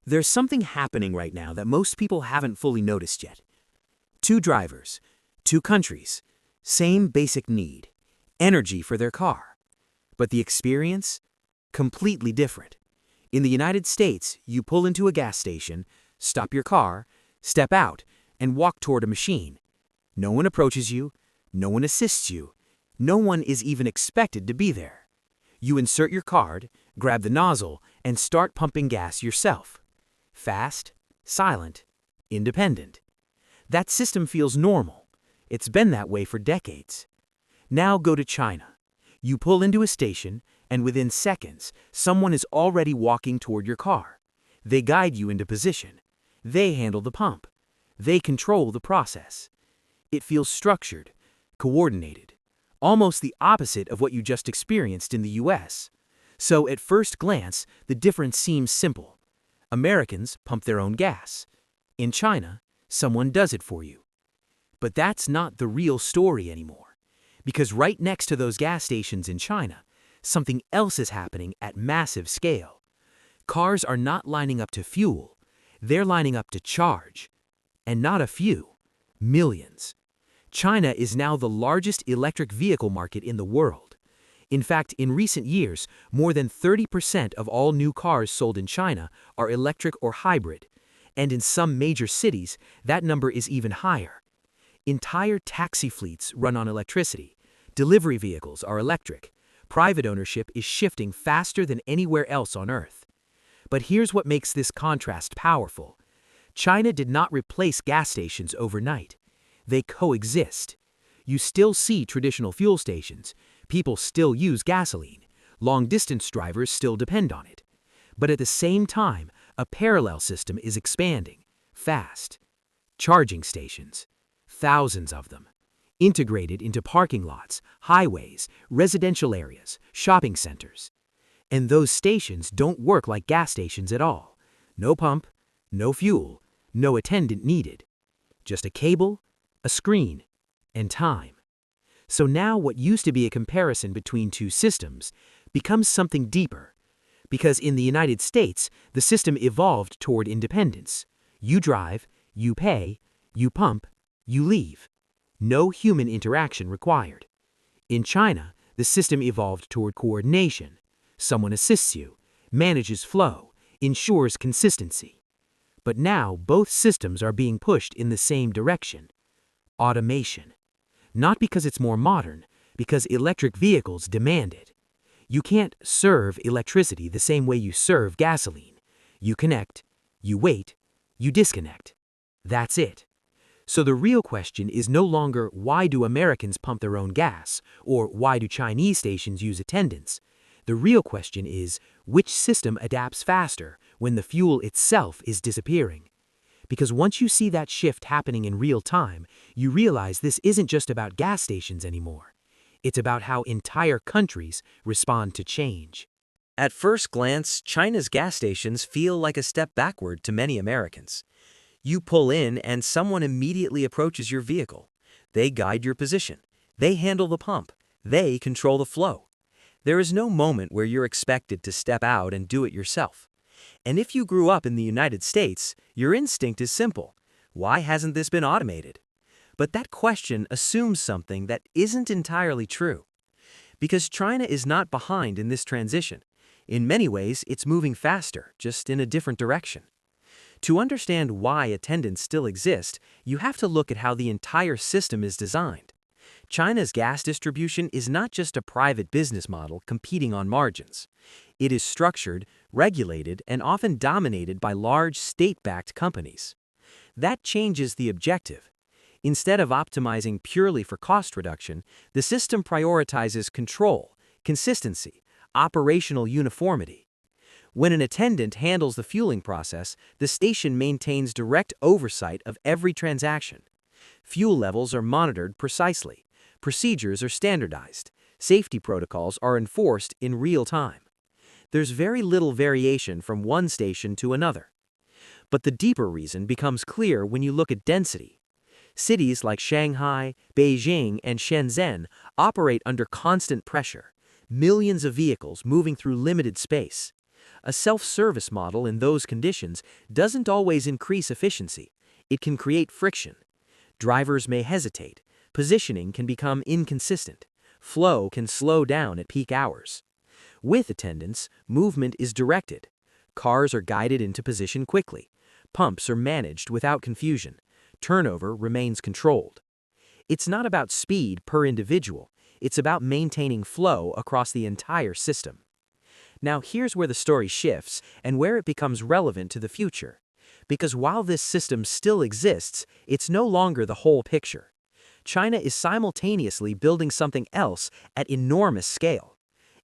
There's something happening right now that most people haven't fully noticed yet. Two drivers, two countries, same basic need, energy for their car. But the experience? Completely different. In the United States, you pull into a gas station, stop your car, step out, and walk toward a machine. No one approaches you, no one assists you, no one is even expected to be there. You insert your card, grab the nozzle, and start pumping gas yourself. Fast, silent, independent. That system feels normal. It's been that way for decades. Now go to China. You pull into a station, and within seconds, someone is already walking toward your car. They guide you into position. They handle the pump. They control the process. It feels structured, coordinated, almost the opposite of what you just experienced in the US. So at first glance, the difference seems simple. Americans pump their own gas. In China, someone does it for you. But that's not the real story anymore. Because right next to those gas stations in China, something else is happening at massive scale. Cars are not lining up to fuel. They're lining up to charge. And not a few, millions. China is now the largest electric vehicle market in the world. In fact, in recent years, more than 30% of all new cars sold in China are electric or hybrid, and in some major cities, that number is even higher. Entire taxi fleets run on electricity. Delivery vehicles are electric. Private ownership is shifting faster than anywhere else on Earth. But here's what makes this contrast powerful. China did not replace gas stations overnight. They coexist. You still see traditional fuel stations. People still use gasoline. Long-distance drivers still depend on it. But at the same time, a parallel system is expanding, fast. Charging stations, thousands of them, integrated into parking lots, highways, residential areas, shopping centers. And those stations don't work like gas stations at all. No pump, no fuel, no attendant needed. Just a cable, a screen, and time. So now what used to be a comparison between two systems becomes something deeper. Because in the United States, the system evolved toward independence. You drive, you pay, you pump, you leave. No human interaction required. In China, the system evolved toward coordination. Someone assists you, manages flow, ensures consistency. But now both systems are being pushed in the same direction. Automation. Not because it's more modern, because electric vehicles demand it. You can't serve electricity the same way you serve gasoline. You connect, you wait, you disconnect. That's it. So the real question is no longer why do Americans pump their own gas, or why do Chinese stations use attendants. The real question is which system adapts faster when the fuel itself is disappearing. Because once you see that shift happening in real time, you realize this isn't just about gas stations anymore. It's about how entire countries respond to change. At first glance, China's gas stations feel like a step backward to many Americans. You pull in and someone immediately approaches your vehicle. They guide your position. They handle the pump. They control the flow. There is no moment where you're expected to step out and do it yourself. And if you grew up in the United States, your instinct is simple. Why hasn't this been automated? But that question assumes something that isn't entirely true. Because China is not behind in this transition. In many ways, it's moving faster, just in a different direction. To understand why attendants still exist, you have to look at how the entire system is designed. China's gas distribution is not just a private business model competing on margins. It is structured, regulated, and often dominated by large state-backed companies. That changes the objective. Instead of optimizing purely for cost reduction, the system prioritizes control, consistency, operational uniformity. When an attendant handles the fueling process, the station maintains direct oversight of every transaction. Fuel levels are monitored precisely. Procedures are standardized. Safety protocols are enforced in real time. There's very little variation from one station to another. But the deeper reason becomes clear when you look at density. Cities like Shanghai, Beijing, and Shenzhen operate under constant pressure, millions of vehicles moving through limited space. A self-service model in those conditions doesn't always increase efficiency. It can create friction. Drivers may hesitate. Positioning can become inconsistent. Flow can slow down at peak hours. With attendants, movement is directed. Cars are guided into position quickly. Pumps are managed without confusion. Turnover remains controlled. It's not about speed per individual. It's about maintaining flow across the entire system. Now here's where the story shifts and where it becomes relevant to the future. Because while this system still exists, it's no longer the whole picture. China is simultaneously building something else at enormous scale: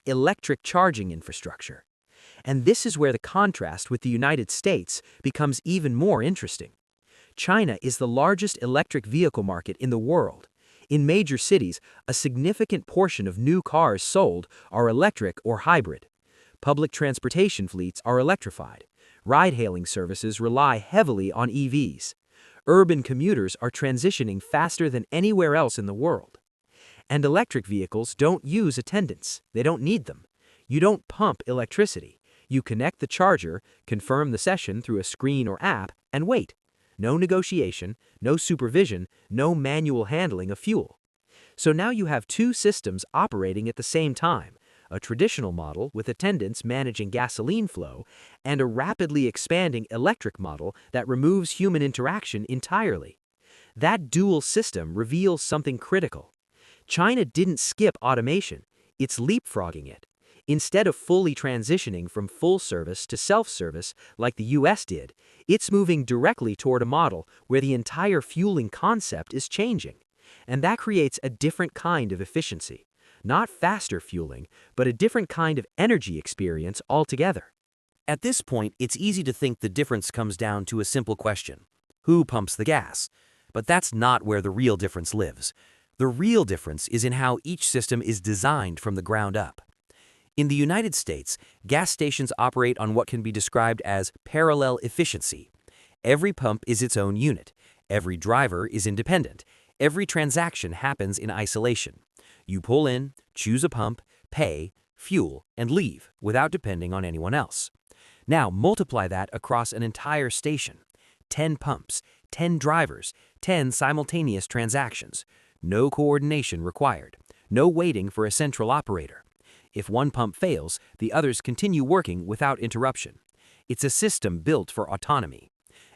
electric charging infrastructure. And this is where the contrast with the United States becomes even more interesting. China is the largest electric vehicle market in the world. In major cities, a significant portion of new cars sold are electric or hybrid. Public transportation fleets are electrified. Ride-hailing services rely heavily on EVs. Urban commuters are transitioning faster than anywhere else in the world. And electric vehicles don't use attendants. They don't need them. You don't pump electricity. You connect the charger, confirm the session through a screen or app, and wait. No negotiation, no supervision, no manual handling of fuel. So now you have two systems operating at the same time: a traditional model with attendants managing gasoline flow, and a rapidly expanding electric model that removes human interaction entirely. That dual system reveals something critical. China didn't skip automation, it's leapfrogging it. Instead of fully transitioning from full service to self-service like the US did, it's moving directly toward a model where the entire fueling concept is changing. And that creates a different kind of efficiency. Not faster fueling, but a different kind of energy experience altogether. At this point, it's easy to think the difference comes down to a simple question: who pumps the gas? But that's not where the real difference lives. The real difference is in how each system is designed from the ground up. In the United States, gas stations operate on what can be described as parallel efficiency. Every pump is its own unit. Every driver is independent. Every transaction happens in isolation. You pull in, choose a pump, pay, fuel, and leave without depending on anyone else. Now multiply that across an entire station. 10 pumps, 10 drivers, 10 simultaneous transactions. No coordination required. No waiting for a central operator. If one pump fails, the others continue working without interruption. It's a system built for autonomy.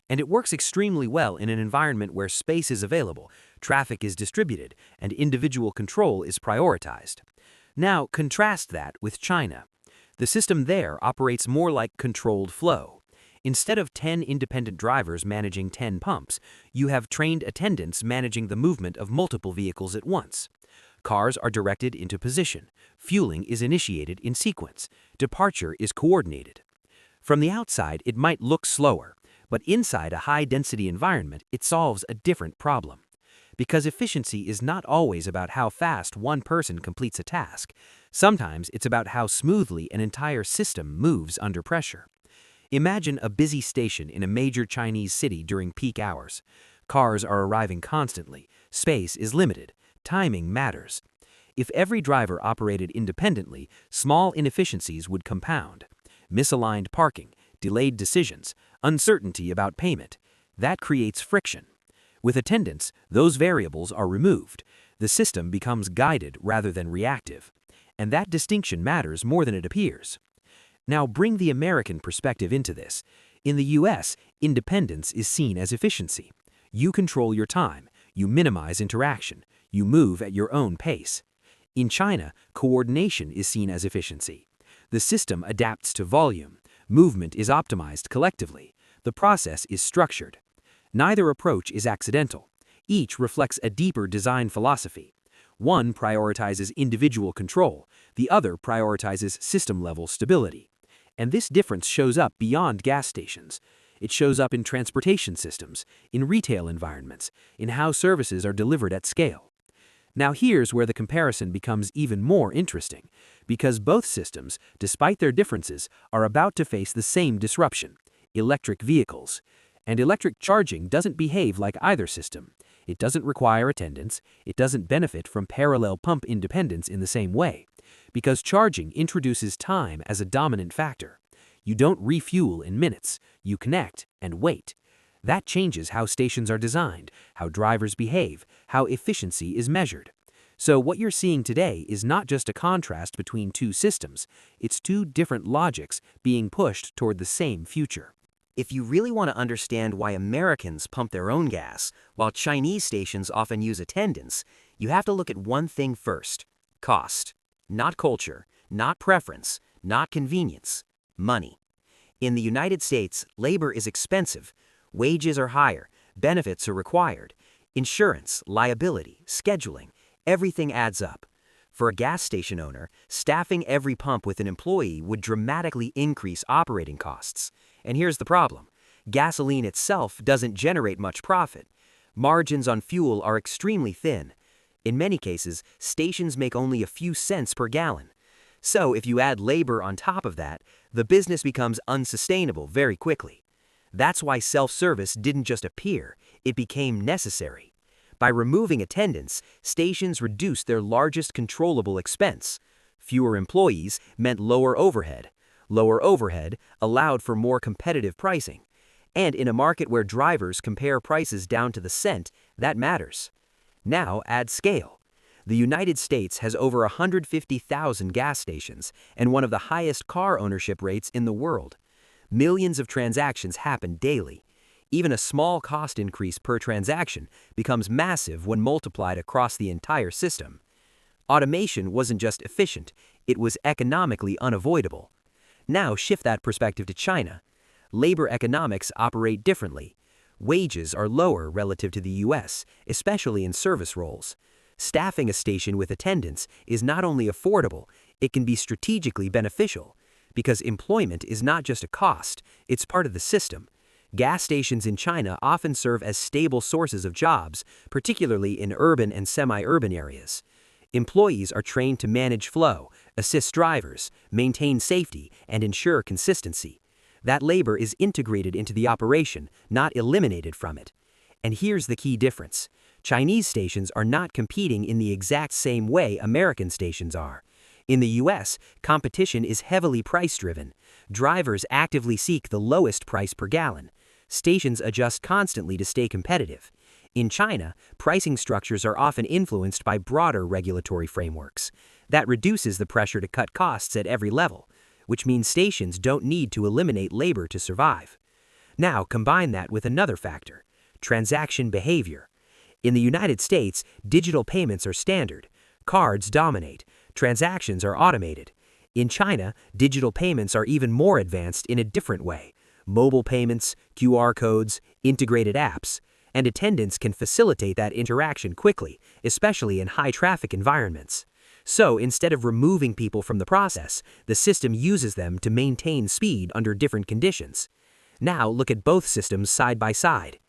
And it works extremely well in an environment where space is available, traffic is distributed, and individual control is prioritized. Now contrast that with China. The system there operates more like controlled flow. Instead of 10 independent drivers managing 10 pumps, you have trained attendants managing the movement of multiple vehicles at once. Cars are directed into position. Fueling is initiated in sequence. Departure is coordinated. From the outside, it might look slower, but inside a high-density environment, it solves a different problem. Because efficiency is not always about how fast one person completes a task. Sometimes it's about how smoothly an entire system moves under pressure. Imagine a busy station in a major Chinese city during peak hours. Cars are arriving constantly. Space is limited. Timing matters. If every driver operated independently, small inefficiencies would compound. Misaligned parking, delayed decisions, uncertainty about payment. That creates friction. With attendants, those variables are removed. The system becomes guided rather than reactive. And that distinction matters more than it appears. Now bring the American perspective into this. In the US, independence is seen as efficiency. You control your time. You minimize interaction. You move at your own pace. In China, coordination is seen as efficiency. The system adapts to volume. Movement is optimized collectively. The process is structured. Neither approach is accidental. Each reflects a deeper design philosophy. One prioritizes individual control. The other prioritizes system-level stability. And this difference shows up beyond gas stations. It shows up in transportation systems, in retail environments, in how services are delivered at scale. Now here's where the comparison becomes even more interesting, because both systems, despite their differences, are about to face the same disruption: electric vehicles. And electric charging doesn't behave like either system. It doesn't require attendance. It doesn't benefit from parallel pump independence in the same way, because charging introduces time as a dominant factor. You don't refuel in minutes, you connect and wait. That changes how stations are designed, how drivers behave, how efficiency is measured. So what you're seeing today is not just a contrast between two systems, it's two different logics being pushed toward the same future. If you really want to understand why Americans pump their own gas, while Chinese stations often use attendants, you have to look at one thing first: cost. Not culture, not preference, not convenience, money. In the United States, labor is expensive, wages are higher, benefits are required, insurance, liability, scheduling, everything adds up. For a gas station owner, staffing every pump with an employee would dramatically increase operating costs. And here's the problem: gasoline itself doesn't generate much profit. Margins on fuel are extremely thin. In many cases, stations make only a few cents per gallon. So if you add labor on top of that, the business becomes unsustainable very quickly. That's why self-service didn't just appear, it became necessary. By removing attendants, stations reduced their largest controllable expense. Fewer employees meant lower overhead. Lower overhead allowed for more competitive pricing. And in a market where drivers compare prices down to the cent, that matters. Now add scale. The United States has over 150,000 gas stations and one of the highest car ownership rates in the world. Millions of transactions happen daily. Even a small cost increase per transaction becomes massive when multiplied across the entire system. Automation wasn't just efficient, it was economically unavoidable. Now shift that perspective to China. Labor economics operate differently. Wages are lower relative to the US, especially in service roles. Staffing a station with attendants is not only affordable, it can be strategically beneficial, because employment is not just a cost, it's part of the system. Gas stations in China often serve as stable sources of jobs, particularly in urban and semi-urban areas. Employees are trained to manage flow, assist drivers, maintain safety, and ensure consistency. That labor is integrated into the operation, not eliminated from it. And here's the key difference: Chinese stations are not competing in the exact same way American stations are. In the US, competition is heavily price-driven. Drivers actively seek the lowest price per gallon. Stations adjust constantly to stay competitive. In China, pricing structures are often influenced by broader regulatory frameworks. That reduces the pressure to cut costs at every level, which means stations don't need to eliminate labor to survive. Now combine that with another factor: transaction behavior. In the United States, digital payments are standard. Cards dominate. Transactions are automated. In China, digital payments are even more advanced in a different way: mobile payments, QR codes, integrated apps, and attendants can facilitate that interaction quickly, especially in high-traffic environments. So instead of removing people from the process, the system uses them to maintain speed under different conditions. Now look at both systems side by side.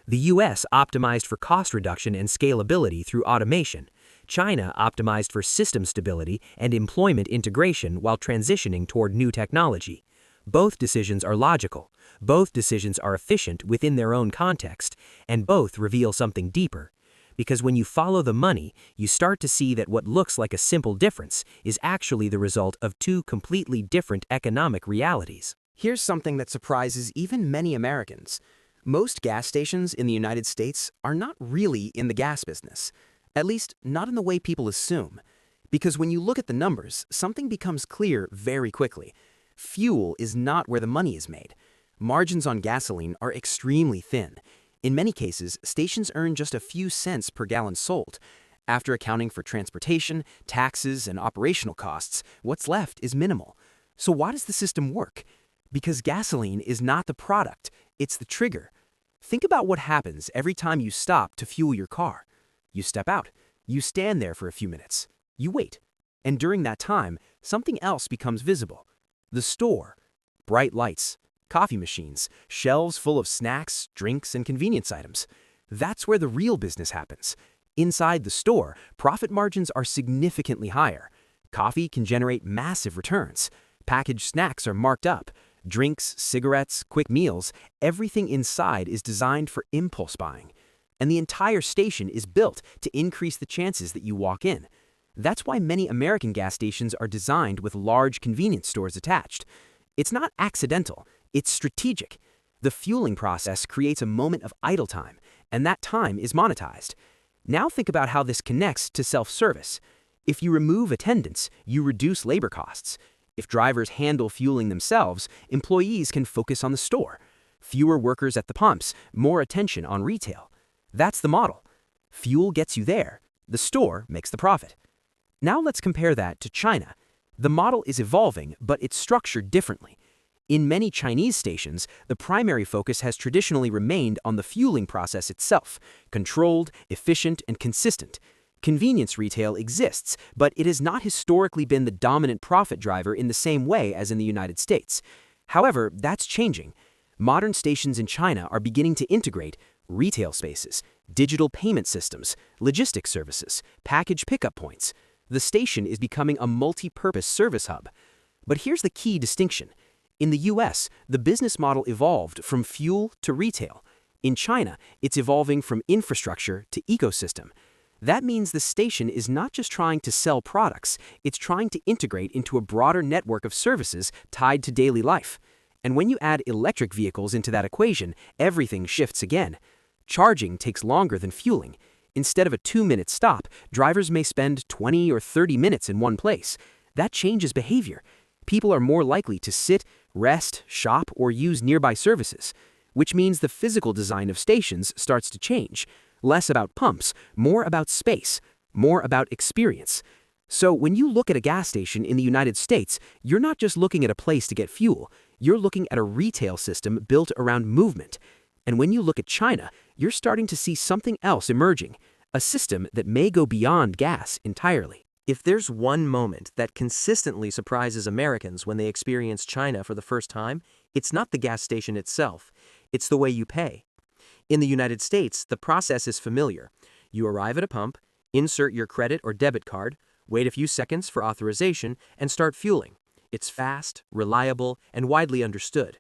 The US optimized for cost reduction and scalability through automation. China optimized for system stability and employment integration while transitioning toward new technology. Both decisions are logical, both decisions are efficient within their own context, and both reveal something deeper. Because when you follow the money, you start to see that what looks like a simple difference is actually the result of two completely different economic realities. Here's something that surprises even many Americans. Most gas stations in the United States are not really in the gas business, at least not in the way people assume. Because when you look at the numbers, something becomes clear very quickly. Fuel is not where the money is made. Margins on gasoline are extremely thin. In many cases, stations earn just a few cents per gallon sold. After accounting for transportation, taxes, and operational costs, what's left is minimal. So why does the system work? Because gasoline is not the product, it's the trigger. Think about what happens every time you stop to fuel your car. You step out, you stand there for a few minutes, you wait. And during that time, something else becomes visible. The store. Bright lights, coffee machines, shelves full of snacks, drinks, and convenience items. That's where the real business happens. Inside the store, profit margins are significantly higher. Coffee can generate massive returns. Packaged snacks are marked up. Drinks, cigarettes, quick meals, everything inside is designed for impulse buying. And the entire station is built to increase the chances that you walk in. That's why many American gas stations are designed with large convenience stores attached. It's not accidental, it's strategic. The fueling process creates a moment of idle time, and that time is monetized. Now think about how this connects to self-service. If you remove attendants, you reduce labor costs. If drivers handle fueling themselves, employees can focus on the store. Fewer workers at the pumps, more attention on retail. That's the model. Fuel gets you there. The store makes the profit. Now let's compare that to China. The model is evolving, but it's structured differently. In many Chinese stations, the primary focus has traditionally remained on the fueling process itself, controlled, efficient, and consistent. Convenience retail exists, but it has not historically been the dominant profit driver in the same way as in the United States. However, that's changing. Modern stations in China are beginning to integrate retail spaces, digital payment systems, logistics services, package pickup points. The station is becoming a multi-purpose service hub. But here's the key distinction. In the US, the business model evolved from fuel to retail. In China, it's evolving from infrastructure to ecosystem. That means the station is not just trying to sell products, it's trying to integrate into a broader network of services tied to daily life. And when you add electric vehicles into that equation, everything shifts again. Charging takes longer than fueling. Instead of a 2-minute stop, drivers may spend 20 or 30 minutes in one place. That changes behavior. People are more likely to sit, rest, shop, or use nearby services, which means the physical design of stations starts to change. Less about pumps, more about space, more about experience. So when you look at a gas station in the United States, you're not just looking at a place to get fuel, you're looking at a retail system built around movement. And when you look at China, you're starting to see something else emerging, a system that may go beyond gas entirely. If there's one moment that consistently surprises Americans when they experience China for the first time, it's not the gas station itself, it's the way you pay. In the United States, the process is familiar. You arrive at a pump, insert your credit or debit card, wait a few seconds for authorization, and start fueling. It's fast, reliable, and widely understood.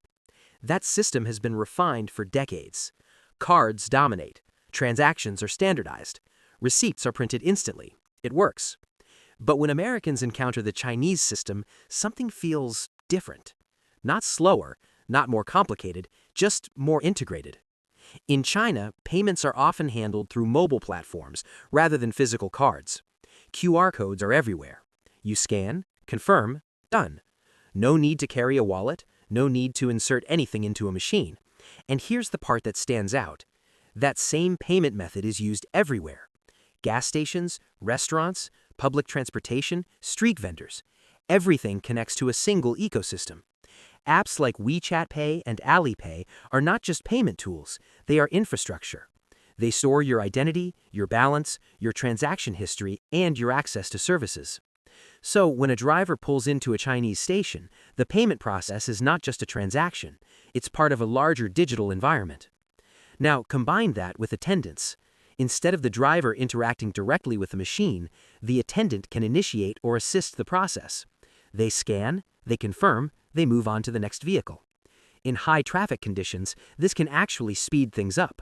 That system has been refined for decades. Cards dominate. Transactions are standardized. Receipts are printed instantly. It works. But when Americans encounter the Chinese system, something feels different. Not slower, not more complicated, just more integrated. In China, payments are often handled through mobile platforms rather than physical cards. QR codes are everywhere. You scan, confirm, done. No need to carry a wallet, no need to insert anything into a machine. And here's the part that stands out. That same payment method is used everywhere. Gas stations, restaurants, public transportation, street vendors. Everything connects to a single ecosystem. Apps like WeChat Pay and Alipay are not just payment tools, they are infrastructure. They store your identity, your balance, your transaction history, and your access to services. So when a driver pulls into a Chinese station, the payment process is not just a transaction, it's part of a larger digital environment. Now combine that with attendants. Instead of the driver interacting directly with the machine, the attendant can initiate or assist the process. They scan, they confirm, they move on to the next vehicle. In high traffic conditions, this can actually speed things up.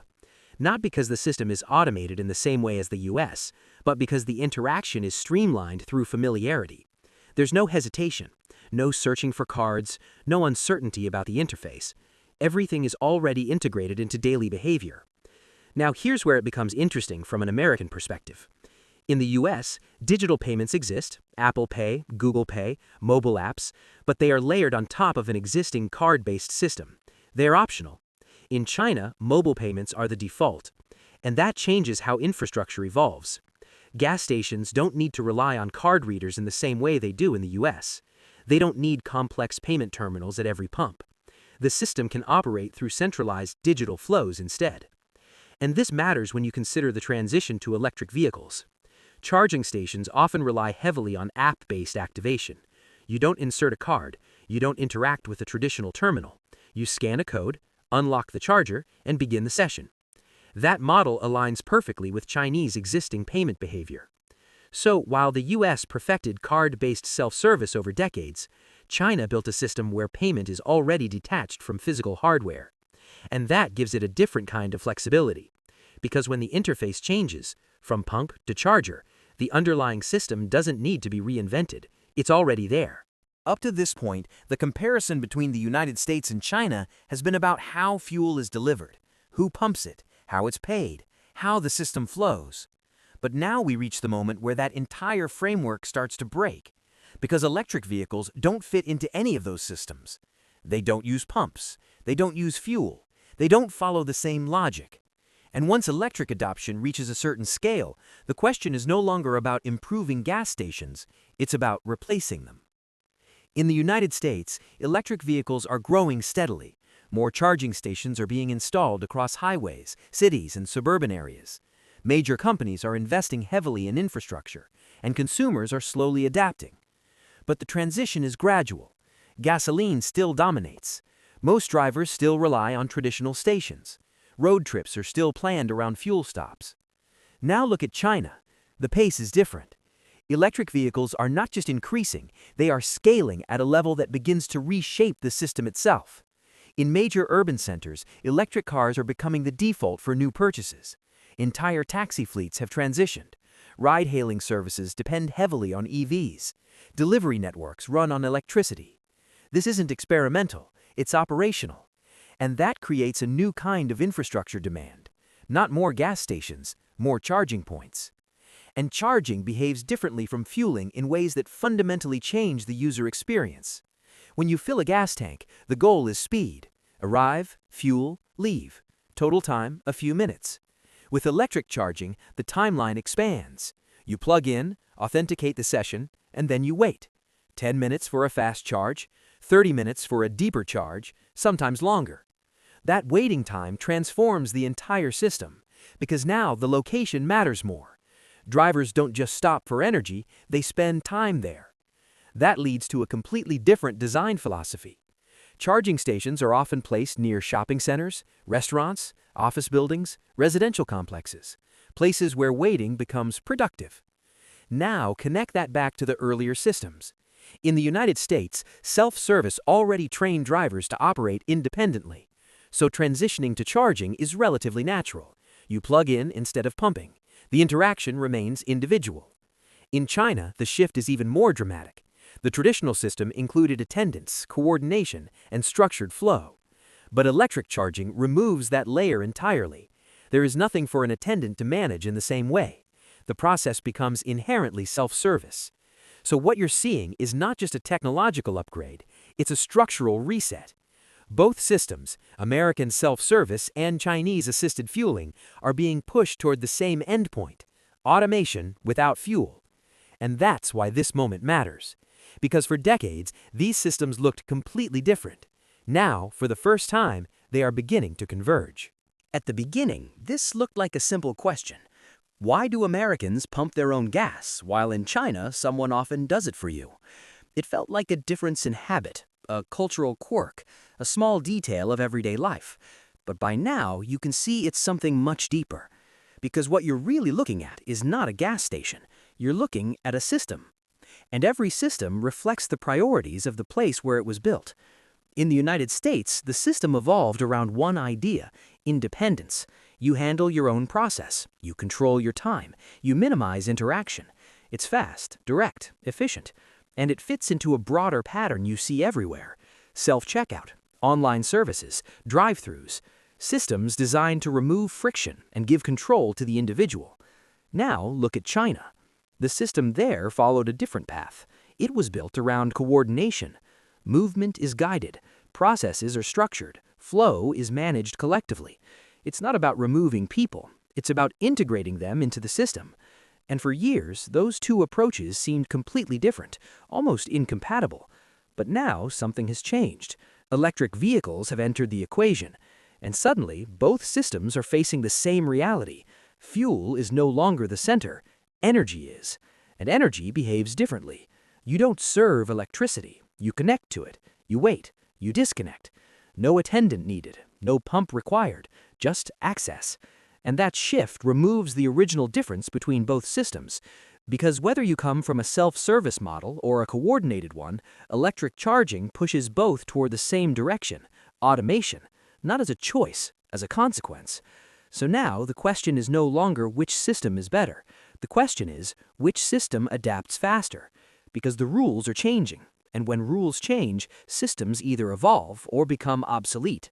Not because the system is automated in the same way as the US, but because the interaction is streamlined through familiarity. There's no hesitation, no searching for cards, no uncertainty about the interface. Everything is already integrated into daily behavior. Now here's where it becomes interesting from an American perspective. In the US, digital payments exist, Apple Pay, Google Pay, mobile apps, but they are layered on top of an existing card-based system. They're optional. In China, mobile payments are the default, and that changes how infrastructure evolves. Gas stations don't need to rely on card readers in the same way they do in the US. They don't need complex payment terminals at every pump. The system can operate through centralized digital flows instead. And this matters when you consider the transition to electric vehicles. Charging stations often rely heavily on app-based activation. You don't insert a card, you don't interact with a traditional terminal. You scan a code, unlock the charger, and begin the session. That model aligns perfectly with Chinese existing payment behavior. So while the US perfected card-based self-service over decades, China built a system where payment is already detached from physical hardware. And that gives it a different kind of flexibility. Because when the interface changes, from pump to charger, the underlying system doesn't need to be reinvented. It's already there. Up to this point, the comparison between the United States and China has been about how fuel is delivered, who pumps it, how it's paid, how the system flows. But now we reach the moment where that entire framework starts to break, because electric vehicles don't fit into any of those systems. They don't use pumps, they don't use fuel, they don't follow the same logic. And once electric adoption reaches a certain scale, the question is no longer about improving gas stations, it's about replacing them. In the United States, electric vehicles are growing steadily. More charging stations are being installed across highways, cities, and suburban areas. Major companies are investing heavily in infrastructure, and consumers are slowly adapting. But the transition is gradual. Gasoline still dominates. Most drivers still rely on traditional stations. Road trips are still planned around fuel stops. Now look at China. The pace is different. Electric vehicles are not just increasing, they are scaling at a level that begins to reshape the system itself. In major urban centers, electric cars are becoming the default for new purchases. Entire taxi fleets have transitioned. Ride-hailing services depend heavily on EVs. Delivery networks run on electricity. This isn't experimental, it's operational. And that creates a new kind of infrastructure demand. Not more gas stations, more charging points. And charging behaves differently from fueling in ways that fundamentally change the user experience. When you fill a gas tank, the goal is speed. Arrive, fuel, leave. Total time, a few minutes. With electric charging, the timeline expands. You plug in, authenticate the session, and then you wait. 10 minutes for a fast charge, 30 minutes for a deeper charge, sometimes longer. That waiting time transforms the entire system, because now the location matters more. Drivers don't just stop for energy, they spend time there. That leads to a completely different design philosophy. Charging stations are often placed near shopping centers, restaurants, office buildings, residential complexes, places where waiting becomes productive. Now connect that back to the earlier systems. In the United States, self-service already trained drivers to operate independently. So transitioning to charging is relatively natural. You plug in instead of pumping. The interaction remains individual. In China, the shift is even more dramatic. The traditional system included attendants, coordination, and structured flow. But electric charging removes that layer entirely. There is nothing for an attendant to manage in the same way. The process becomes inherently self-service. So what you're seeing is not just a technological upgrade, it's a structural reset. Both systems, American self-service and Chinese assisted fueling, are being pushed toward the same endpoint: automation without fuel. And that's why this moment matters. Because for decades, these systems looked completely different. Now, for the first time, they are beginning to converge. At the beginning, this looked like a simple question. Why do Americans pump their own gas, while in China someone often does it for you? It felt like a difference in habit, a cultural quirk, a small detail of everyday life. But by now, you can see it's something much deeper. Because what you're really looking at is not a gas station. You're looking at a system. And every system reflects the priorities of the place where it was built. In the United States, the system evolved around one idea: independence. You handle your own process. You control your time. You minimize interaction. It's fast, direct, efficient. And it fits into a broader pattern you see everywhere: self-checkout, online services, drive-thrus, systems designed to remove friction and give control to the individual. Now look at China. The system there followed a different path. It was built around coordination. Movement is guided, processes are structured, flow is managed collectively. It's not about removing people, it's about integrating them into the system. And for years, those two approaches seemed completely different, almost incompatible. But now something has changed. Electric vehicles have entered the equation, and suddenly both systems are facing the same reality. Fuel is no longer the center, energy is. And energy behaves differently. You don't serve electricity, you connect to it, you wait, you disconnect. No attendant needed, no pump required, just access. And that shift removes the original difference between both systems. Because whether you come from a self-service model or a coordinated one, electric charging pushes both toward the same direction: automation, not as a choice, as a consequence. So now the question is no longer which system is better. The question is, which system adapts faster? Because the rules are changing, And when rules change, systems either evolve or become obsolete.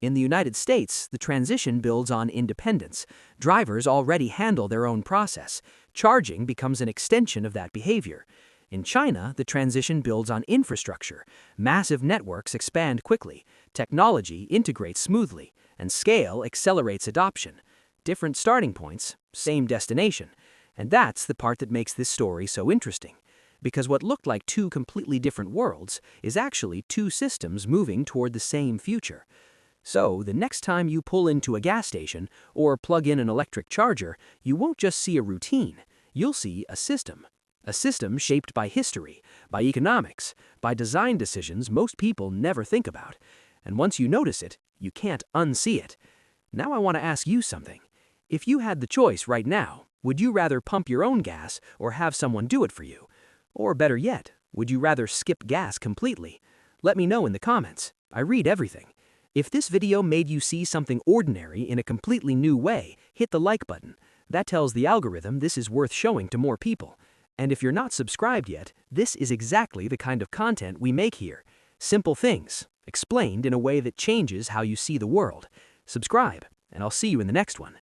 In the United States, the transition builds on independence. Drivers already handle their own process. Charging becomes an extension of that behavior. In China, the transition builds on infrastructure. Massive networks expand quickly, technology integrates smoothly, and scale accelerates adoption. Different starting points, same destination. And that's the part that makes this story so interesting. Because what looked like two completely different worlds is actually two systems moving toward the same future. So, the next time you pull into a gas station or plug in an electric charger, you won't just see a routine, you'll see a system. A system shaped by history, by economics, by design decisions most people never think about. And once you notice it, you can't unsee it. Now I want to ask you something. If you had the choice right now, would you rather pump your own gas or have someone do it for you? Or better yet, would you rather skip gas completely? Let me know in the comments. I read everything. If this video made you see something ordinary in a completely new way, hit the like button. That tells the algorithm this is worth showing to more people. And if you're not subscribed yet, this is exactly the kind of content we make here. Simple things, explained in a way that changes how you see the world. Subscribe, and I'll see you in the next one.